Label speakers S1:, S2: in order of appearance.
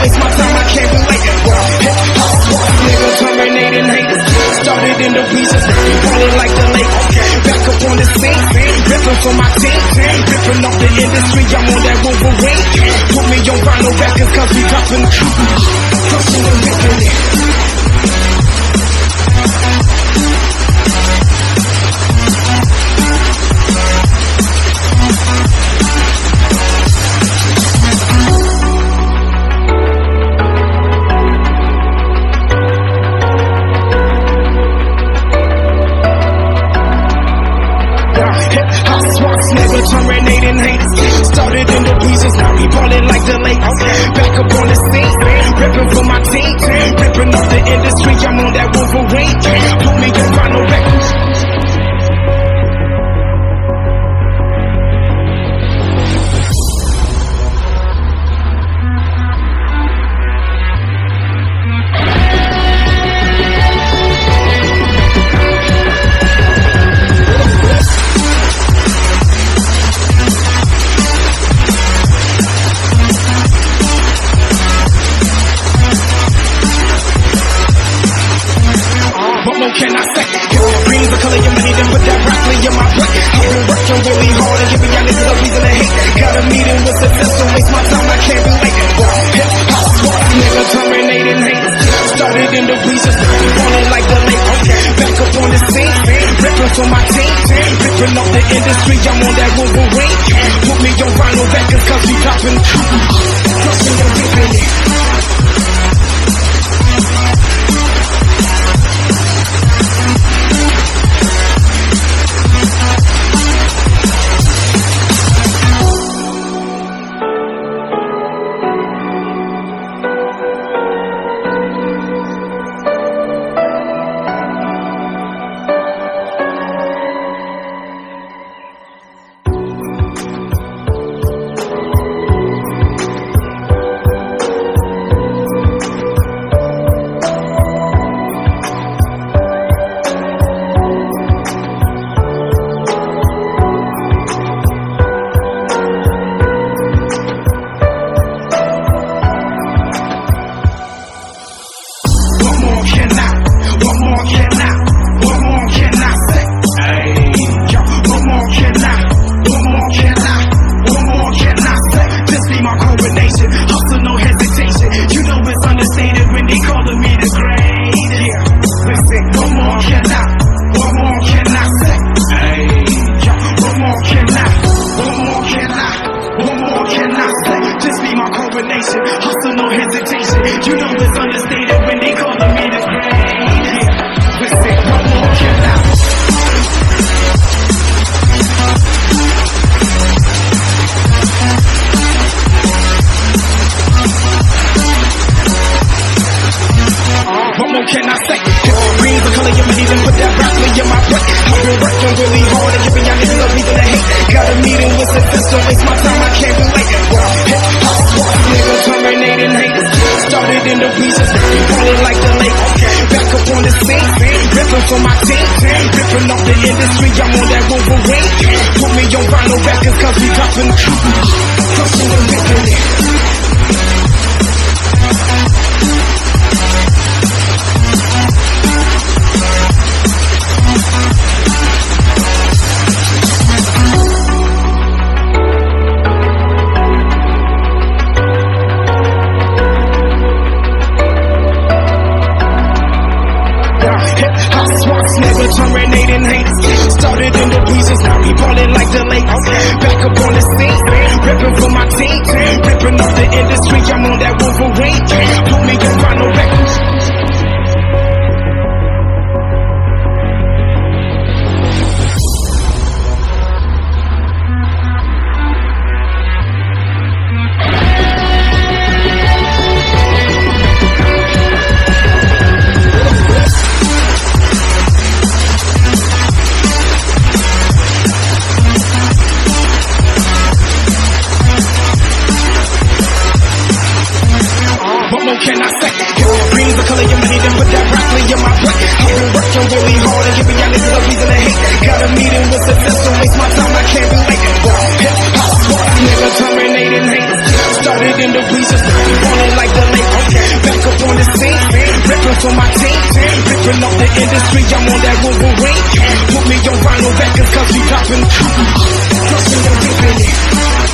S1: waste my time, I can't relate. Nigga terminating haters, started in the pieces, falling like the lake. Back up on the scene, ripping for my team, ripping off the industry, I'm on that Wolverine. Put me on vinyl records cause we dropping, crushing and ripping it. Nigga terminating haters, started in the pieces, now we ballin' like the lake. Back up on the scene, ripping for my team, ripping off the industry, I'm on that Wolverine. Put me on vinyl records. Can I say? Green's the color of money, then put that broccoli in my plate. I've been working really hard and giving y'all niggas a reason to hate. Got a meeting with success, don't waste my time, I can't relate. Nigga terminating haters, started in the pieces, falling like the lake. Back up on the scene, ripping for my team, ripping off the industry, I'm on that Wolverine. Put me on vinyl records cause we dropping, crushing and ripping it. Hustle, no hesitation. You know it's understated when they calling me the great. Listen, what more can I? What more can I say? Green's the color of money, then put that broccoli in my plate. I've been working really hard and giving y'all niggas a reason to hate. Got a meeting with success, don't waste my time, I can't relate. Nigga terminating haters, started in the pieces, falling like the lake. Back up on the scene, ripping for my team, ripping off the industry, I'm on that Wolverine. Put me on vinyl records cause we dropping, crushing and ripping it. Nigga terminating haters, started in the pieces, now we ballin' like the lake. Back up on the scene, ripping for my team, ripping off the industry, I'm on that Wolverine. Put me on vinyl records. Can I say? Green's the color of money, then put that broccoli in my plate. I've been working really hard and giving y'all niggas a reason to hate. Got a meeting with success, don't waste my time, I can't relate. Nigga terminating haters, started in the pieces, falling like the lake. boss on my team. Ripping up the industry, I'm on that Wolverine. Put me on vinyl records cause we dropping your deep in it.